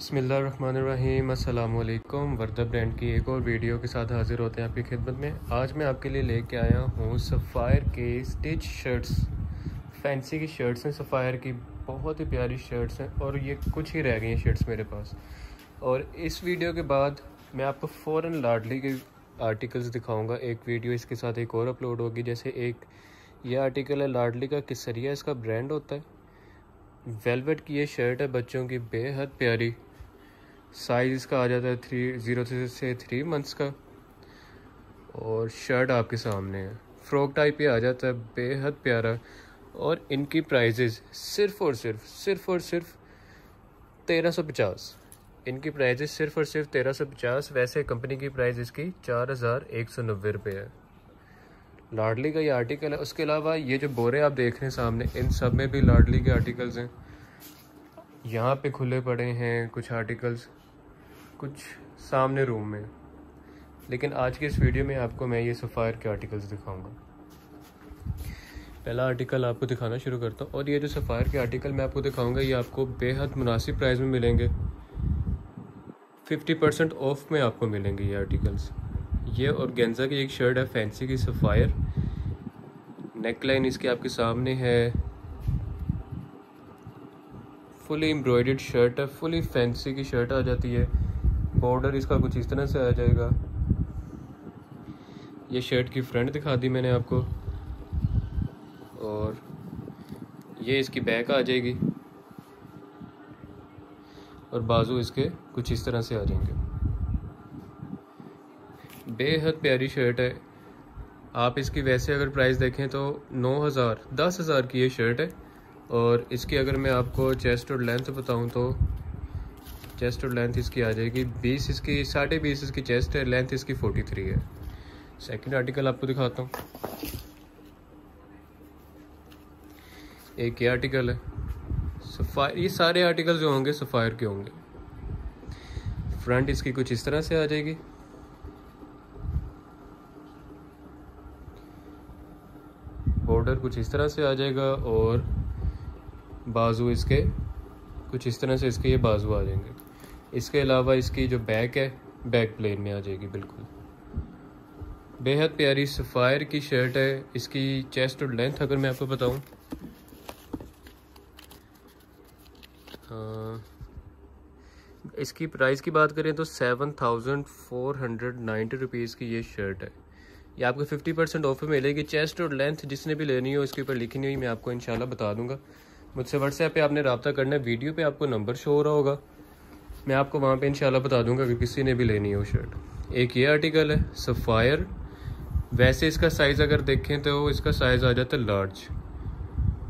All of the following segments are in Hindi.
बिस्मिल्लाहिर्रहमानिर्रहीम। अस्सलाम वालेकुम। वर्दा ब्रांड की एक और वीडियो के साथ हाज़िर होते हैं आपकी खिदमत में। आज मैं आपके लिए लेके आया हूँ सफ़ायर के स्टिच शर्ट्स। फैंसी की शर्ट्स हैं सफ़ायर की, बहुत ही प्यारी शर्ट्स हैं और ये कुछ ही रह गई हैं शर्ट्स मेरे पास। और इस वीडियो के बाद मैं आपको फ़ौरन लाडली के आर्टिकल्स दिखाऊँगा। एक वीडियो इसके साथ एक और अपलोड होगी। जैसे एक ये आर्टिकल है लाडली का, केसरिया इसका ब्रांड होता है। वेलवेट की ये शर्ट है बच्चों की, बेहद प्यारी। साइज़ इसका आ जाता है 0 से 3 मंथ्स का। और शर्ट आपके सामने है, फ्रॉक टाइप ही आ जाता है, बेहद प्यारा। और इनकी प्राइजेज़ सिर्फ़ और सिर्फ 1350। इनकी प्राइजेज़ सिर्फ़ और सिर्फ 1350। वैसे कंपनी की प्राइस इसकी 4190 रुपये है। लाडली का ये आर्टिकल है। उसके अलावा ये जो बोरे आप देख रहे हैं सामने, इन सब में भी लाडली के आर्टिकल्स हैं। यहाँ पे खुले पड़े हैं कुछ आर्टिकल्स, कुछ सामने रूम में। लेकिन आज के इस वीडियो में आपको मैं ये सफ़ायर के आर्टिकल्स दिखाऊंगा। पहला आर्टिकल आपको दिखाना शुरू करता हूँ। और ये जो सफ़ायर के आर्टिकल मैं आपको दिखाऊंगा ये आपको बेहद मुनासिब प्राइस में मिलेंगे। 50% ऑफ में आपको मिलेंगे ये आर्टिकल्स। ये ऑर्गेन्जा की एक शर्ट है फैंसी की सफ़ायर। नेकलाइन इसके आपके सामने है, फुली एम्ब्रॉयडर्ड शर्ट है, फुली फैंसी की शर्ट आ जाती है। बॉर्डर इसका कुछ इस तरह से आ जाएगा। ये शर्ट की फ्रंट दिखा दी मैंने आपको। और ये इसकी बैक आ जाएगी और बाजू इसके कुछ इस तरह से आ जाएंगे। बेहद प्यारी शर्ट है। आप इसकी वैसे अगर प्राइस देखें तो 9000 10,000 की ये शर्ट है। और इसकी अगर मैं आपको चेस्ट और लेंथ बताऊं तो चेस्ट और लेंथ इसकी आ जाएगी 20, इसकी 20.5 इसकी चेस्ट है, लेंथ इसकी 43 है। सेकंड आर्टिकल आपको दिखाता हूँ। एक ये आर्टिकल है सफ़ायर। ये सारे आर्टिकल जो होंगे सफ़ायर के होंगे। फ्रंट इसकी कुछ इस तरह से आ जाएगी। बॉर्डर कुछ इस तरह से आ जाएगा और बाजू इसके कुछ इस तरह से इसके ये बाजू आ जाएंगे। इसके अलावा इसकी जो बैक है, बैक प्लेन में आ जाएगी बिल्कुल। बेहद प्यारी सफ़ायर की शर्ट है। इसकी चेस्ट और लेंथ अगर मैं आपको बताऊं, इसकी प्राइस की बात करें तो 7490 रुपीज़ की ये शर्ट है। ये आपको 50% ऑफ में मिलेगी। चेस्ट और लेंथ जिसने भी लेनी हो इसके ऊपर लिखी नहीं हुई, मैं आपको इंशाल्लाह बता दूंगा। मुझसे व्हाट्सएप पे आपने रब्ता करना है। वीडियो पे आपको नंबर शो हो रहा होगा, मैं आपको वहाँ पे इंशाल्लाह बता दूंगा कि किसी ने भी लेनी हो शर्ट। एक ये आर्टिकल है सफ़ायर। वैसे इसका साइज़ अगर देखें तो इसका साइज़ आ जाता है लार्ज।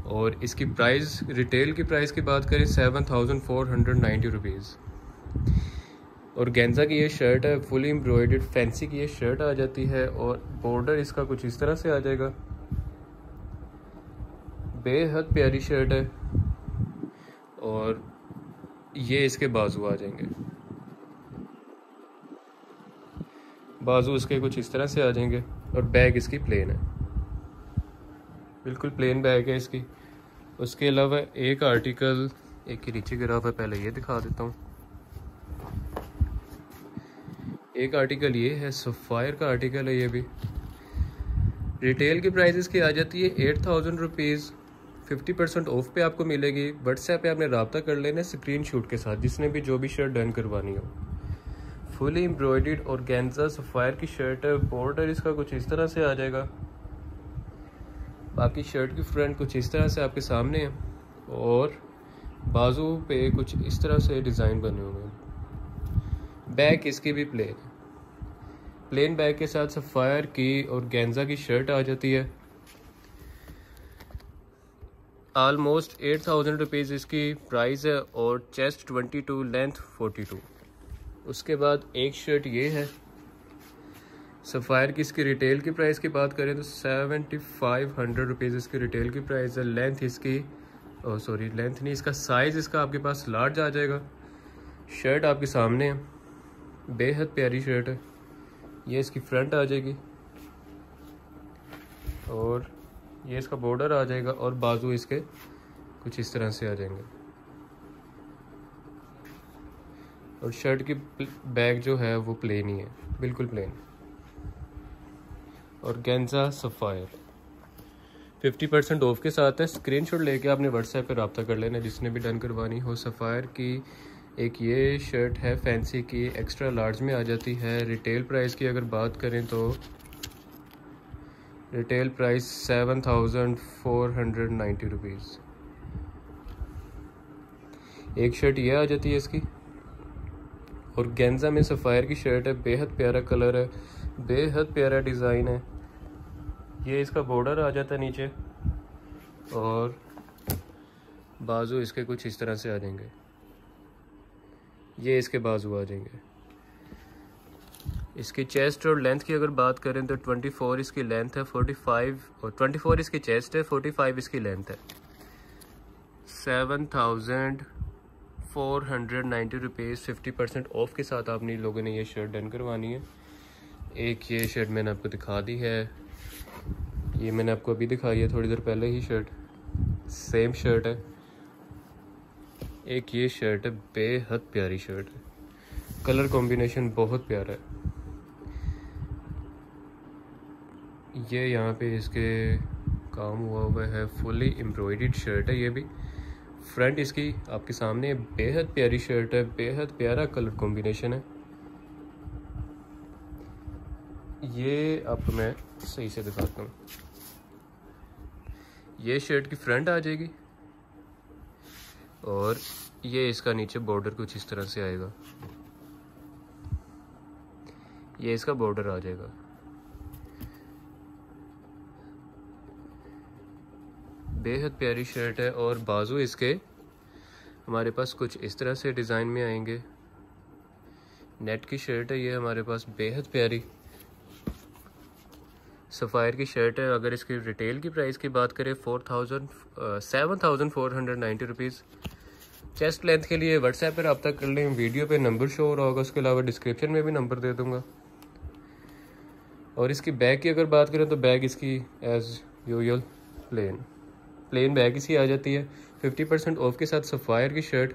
और इसकी प्राइस, रिटेल की प्राइस की बात करें 7490 रुपीज़। और गेंजा की ये शर्ट है, फुली एम्ब्रॉयडर्ड फैंसी की ये शर्ट आ जाती है। और बॉर्डर इसका कुछ इस तरह से आ जाएगा। बेहद प्यारी शर्ट है। और ये इसके बाजू आ जाएंगे, बाजू इसके कुछ इस तरह से आ जाएंगे। और बैग इसकी प्लेन है, बिल्कुल प्लेन बैग है इसकी। उसके अलावा एक आर्टिकल, एक ही नीचे गिरा हुआ है, पहले ये दिखा देता हूँ। एक आर्टिकल ये है सफ़ायर का आर्टिकल है। ये भी रिटेल की प्राइस इसकी आ जाती है 8000 रुपीज़। 50% ऑफ पे आपको मिलेगी। व्हाट्सएप पे आपने रब्ता कर लेना स्क्रीनशॉट के साथ, जिसने भी जो भी शर्ट डन करवानी हो। फुली एम्ब्रॉयडर्ड ऑर्गेन्जा सफ़ायर की शर्ट है। बॉर्डर इसका कुछ इस तरह से आ जाएगा। बाकी शर्ट की फ्रंट कुछ इस तरह से आपके सामने है। और बाजू पे कुछ इस तरह से डिज़ाइन बने हुए हैं। बैक इसकी भी प्लेन बैक के साथ सफ़ायर की ऑर्गेन्जा की शर्ट आ जाती है। ऑलमोस्ट 8000 रुपीज़ इसकी प्राइस है। और चेस्ट 22, लेंथ 42। उसके बाद एक शर्ट ये है सफ़ायर की। इसकी रिटेल की प्राइस की बात करें तो 7500 रुपीज़ इसकी रिटेल की प्राइस है। लेंथ इसकी, लेंथ नहीं, इसका साइज़ इसका आपके पास लार्ज आ जाएगा। शर्ट आपके सामने है, बेहद प्यारी शर्ट है। ये इसकी फ्रंट आ जाएगी और ये इसका बॉर्डर आ जाएगा। और बाजू इसके कुछ इस तरह से आ जाएंगे। और शर्ट की बैक जो है वो प्लेन ही है, बिल्कुल प्लेन। और गेंजा सफ़ायर 50% ऑफ के साथ है। स्क्रीनशॉट लेके आपने व्हाट्सएप पे रब्ता कर लेना जिसने भी डन करवानी हो। सफ़ायर की एक ये शर्ट है फैंसी की, एक्स्ट्रा लार्ज में आ जाती है। रिटेल प्राइस की अगर बात करें तो रिटेल प्राइस 7490 रुपीज़। एक शर्ट ये आ जाती है इसकी। और गेंजा में सफ़ायर की शर्ट है, बेहद प्यारा कलर है, बेहद प्यारा डिज़ाइन है। ये इसका बॉर्डर आ जाता है नीचे और बाजू इसके कुछ इस तरह से आ जाएंगे। ये इसके बाजू आ जाएंगे। इसकी चेस्ट और लेंथ की अगर बात करें तो 24 इसकी लेंथ है, 45 और 24 इसकी चेस्ट है, 45 इसकी लेंथ है। 7490 रुपीज़ 50% ऑफ के साथ आपने लोगों ने ये शर्ट डन करवानी है। एक ये शर्ट मैंने आपको दिखा दी है, ये मैंने आपको अभी दिखाई है थोड़ी देर पहले ही शर्ट, सेम शर्ट है। एक ये शर्ट है, बेहद प्यारी शर्ट है, कलर कॉम्बिनेशन बहुत प्यारा है। ये यहाँ पे इसके काम हुआ है, फुली एम्ब्रॉयडर्ड शर्ट है। ये भी फ्रंट इसकी आपके सामने, बेहद प्यारी शर्ट है, बेहद प्यारा कलर कॉम्बिनेशन है। ये आपको मैं सही से दिखाता हूँ। ये शर्ट की फ्रंट आ जाएगी और ये इसका नीचे बॉर्डर कुछ इस तरह से आएगा। ये इसका बॉर्डर आ जाएगा। बेहद प्यारी शर्ट है। और बाजू इसके हमारे पास कुछ इस तरह से डिज़ाइन में आएंगे। नेट की शर्ट है ये हमारे पास, बेहद प्यारी सफ़ायर की शर्ट है। अगर इसकी रिटेल की प्राइस की बात करें 7490 रुपीज़। चेस्ट लेंथ के लिए व्हाट्सएप पर रब्ता कर लें, वीडियो पे नंबर शो हो रहा होगा, उसके अलावा डिस्क्रिप्शन में भी नंबर दे दूंगा। और इसकी बैग की अगर बात करें तो बैग इसकी एज यूजुअल प्लेन बैग इसकी आ जाती है। 50% ऑफ के साथ सफ़ायर की शर्ट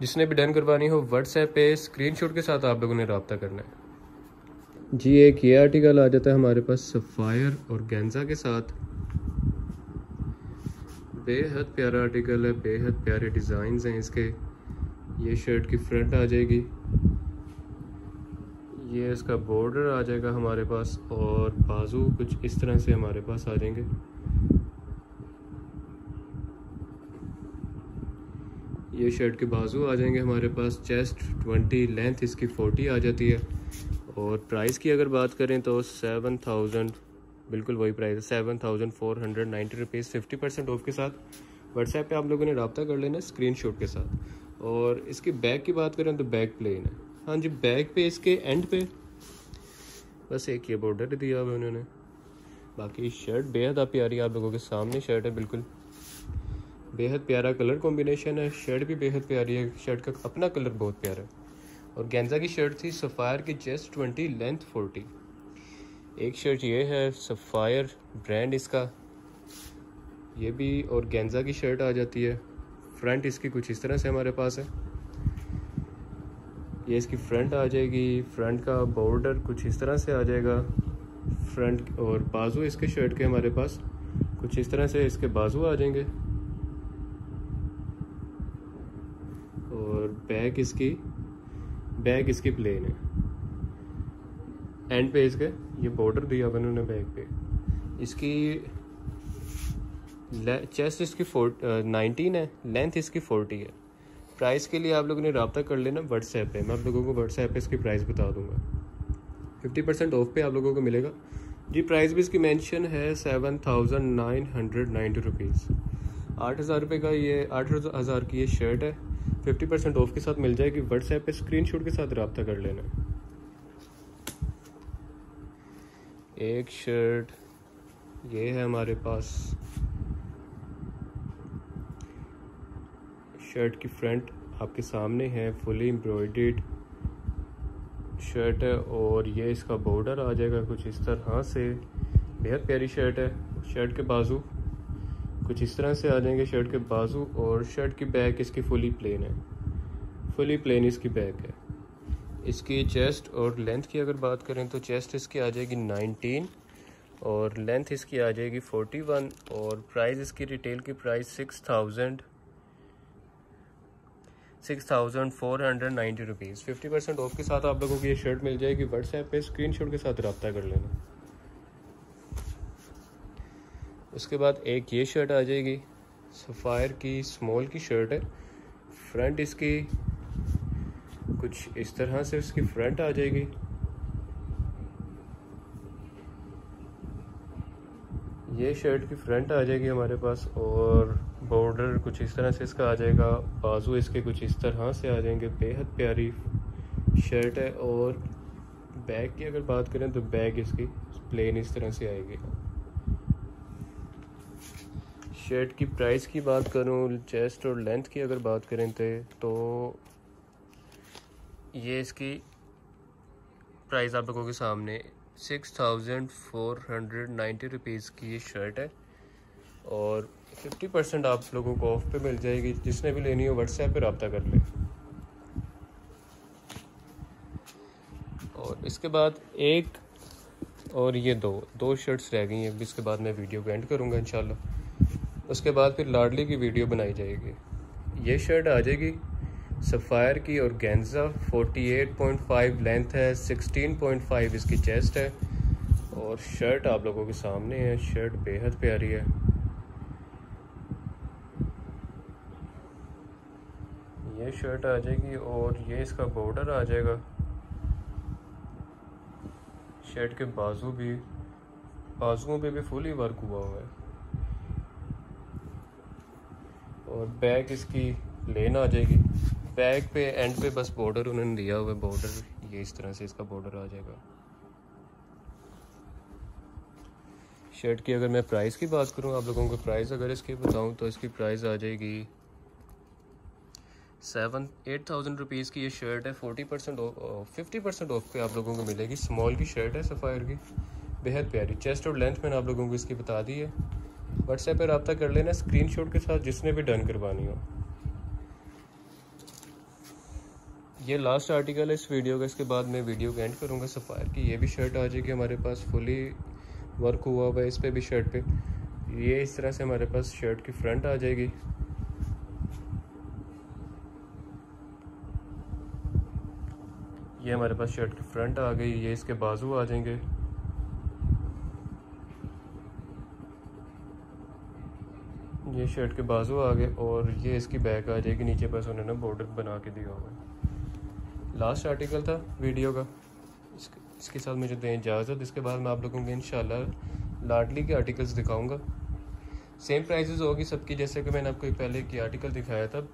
जिसने भी डन करवानी हो व्हाट्सएप पे स्क्रीनशॉट के साथ आप लोगों ने रब्ता करना है जी। एक ये आर्टिकल आ जाता है हमारे पास सफ़ायर और गेंजा के साथ, बेहद प्यारा आर्टिकल है, बेहद प्यारे डिज़ाइंस हैं इसके। ये शर्ट की फ्रंट आ जाएगी, ये इसका बॉर्डर आ जाएगा हमारे पास और बाजू कुछ इस तरह से हमारे पास आ जाएंगे। ये शर्ट के बाजू आ जाएंगे हमारे पास। चेस्ट 20, लेंथ इसकी 40 आ जाती है। और प्राइस की अगर बात करें तो 7000, बिल्कुल वही प्राइस है, 7490 रुपीज़ 50% ऑफ के साथ। व्हाट्सएप पे आप लोगों ने रब्ता कर लेना स्क्रीनशॉट के साथ। और इसकी बैग की बात करें तो बैग प्लेन है। हाँ जी, बैग पे इसके एंड पे बस एक ये बॉर्डर दिया हुआ उन्होंने। बाकी शर्ट बेहद प्यारी आप लोगों के सामने शर्ट है, बिल्कुल बेहद प्यारा कलर कॉम्बिनेशन है। शर्ट भी बेहद प्यारी है, शर्ट का अपना कलर बहुत प्यारा है। और गेंजा की शर्ट थी सफ़ायर की, चेस्ट 20, लेंथ 40। एक शर्ट ये है सफ़ायर ब्रांड इसका, ये भी और गेंजा की शर्ट आ जाती है। फ्रंट इसकी कुछ इस तरह से हमारे पास है, ये इसकी फ्रंट आ जाएगी। फ्रंट का बॉर्डर कुछ इस तरह से आ जाएगा। फ्रंट और बाजू इसके शर्ट के हमारे पास कुछ इस तरह से इसके बाजू आ जाएंगे। और बैक इसकी प्लेन है। एंड पे इसके ये बॉर्डर दिया हुआ उन्होंने बैक पे। इसकी चेस्ट इसकी 19 है, लेंथ इसकी 40 है। प्राइस के लिए आप लोगों ने रब्ता कर लेना व्हाट्सएप पे, मैं आप लोगों को व्हाट्सएप पे इसकी प्राइस बता दूंगा। 50% ऑफ पे आप लोगों को मिलेगा जी। प्राइस भी इसकी मेंशन है 7990 रुपीज़। 8000 रुपये का ये 8000 की ये शर्ट है, 50% ऑफ के साथ मिल जाएगी। व्हाट्सएप पे स्क्रीनशॉट के साथ रब्ता कर लेना। एक शर्ट ये है हमारे पास, शर्ट की फ्रंट आपके सामने है, फुली एम्ब्रॉयडर्ड शर्ट है। और ये इसका बॉर्डर आ जाएगा कुछ इस तरह से, बेहद प्यारी शर्ट है। शर्ट के बाजू कुछ इस तरह से आ जाएंगे, शर्ट के बाजू। और शर्ट की बैक इसकी फुली प्लेन है, फुली प्लेन इसकी बैक है। इसकी चेस्ट और लेंथ की अगर बात करें तो चेस्ट इसकी आ जाएगी 19 और लेंथ इसकी आ जाएगी 41 और प्राइस इसकी रिटेल की प्राइस 6,490 रुपीज़। 50% ऑफ के साथ आप लोगों को ये शर्ट मिल जाएगी। व्हाट्सएप पे स्क्रीनशॉट के साथ रब्ता कर लेना। उसके बाद एक ये शर्ट आ जाएगी, सफ़ायर की स्मॉल की शर्ट है। फ्रंट इसकी कुछ इस तरह से इसकी फ्रंट आ जाएगी। ये शर्ट की फ्रंट आ जाएगी हमारे पास और बॉर्डर कुछ इस तरह से इसका आ जाएगा। बाजू इसके कुछ इस तरह से आ जाएंगे। बेहद प्यारी शर्ट है। और बैग की अगर बात करें तो बैग इसकी प्लेन इस तरह से आएगी। शर्ट की प्राइस की बात करूं, चेस्ट और लेंथ की अगर बात करें तो ये इसकी प्राइस आप लोगों के सामने 6,490 रुपीज़ की ये शर्ट है और 50% आप लोगों को ऑफ पे मिल जाएगी। जिसने भी लेनी हो व्हाट्सएप पे रब्ता कर ले। और इसके बाद एक और ये दो शर्ट्स रह गई हैं। इसके बाद मैं वीडियो को एंड करूँगा इंशाल्लाह। उसके बाद फिर लाडली की वीडियो बनाई जाएगी। ये शर्ट आ जाएगी सफ़ायर की और गेंजा 48.5 लेंथ है, 16.5 इसकी चेस्ट है और शर्ट आप लोगों के सामने है। शर्ट बेहद प्यारी है। ये शर्ट आ जाएगी और ये इसका बॉर्डर आ जाएगा। शर्ट के बाजुओं पे भी फुली वर्क हुआ है और बैक इसकी प्लेन आ जाएगी। बैक पे एंड पे बस बॉर्डर उन्होंने दिया हुआ है। बॉर्डर ये इस तरह से इसका बॉर्डर आ जाएगा। शर्ट की अगर मैं प्राइस की बात करूं, आप लोगों को प्राइस अगर इसकी बताऊं तो इसकी प्राइस आ जाएगी 8,000 रुपीज़ की ये शर्ट है। 50% ऑफ पे आप लोगों को मिलेगी। स्मॉल की शर्ट है सफ़ायर की, बेहद प्यारी। चेस्ट और लेंथ मैंने आप लोगों को इसकी बता दी है। व्हाट्सएप पर रब्ता कर लेना स्क्रीनशॉट के साथ जिसने भी डन करवानी हो। ये लास्ट आर्टिकल है इस वीडियो का। इसके बाद मैं वीडियो को एंड करूँगा। सफ़ायर की ये भी शर्ट आ जाएगी हमारे पास, फुली वर्क हुआ हुआ है इस पर भी शर्ट पे। ये इस तरह से हमारे पास शर्ट की फ्रंट आ जाएगी। ये हमारे पास शर्ट की फ्रंट आ गई। ये इसके बाजू आ जाएंगे। ये शर्ट के बाजू आ गए और ये इसकी बैक आ जाएगी। नीचे बस उन्होंने बॉर्डर बना के दिया हुआ है। लास्ट आर्टिकल था वीडियो का। इसके साथ मुझे दें इजाज़त। इसके बाद मैं आप लोगों को इंशाल्लाह लाडली के आर्टिकल्स दिखाऊंगा। सेम प्राइसेस होगी सबकी, जैसे कि मैंने आपको पहले की आर्टिकल दिखाया था।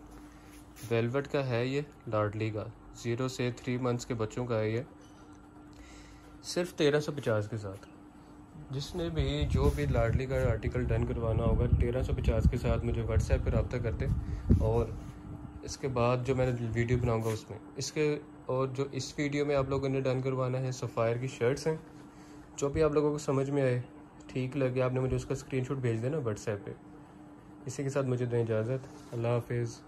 वेलवेट का है ये लाडली का, 0 से 3 मंथ्स के बच्चों का है ये, सिर्फ 1350 के साथ। जिसने भी जो भी लाडली का आर्टिकल डन करवाना होगा 1350 के साथ मुझे व्हाट्सएप पर रब्ता करते। और इसके बाद जो मैंने वीडियो बनाऊंगा उसमें इसके और जो इस वीडियो में आप लोगों ने डन करवाना है सफ़ायर की शर्ट्स हैं। जो भी आप लोगों को समझ में आए, ठीक लगे, आपने मुझे उसका स्क्रीनशॉट भेज देना व्हाट्सएप पे। इसी के साथ मुझे दें इजाज़त। अल्लाह हाफिज़।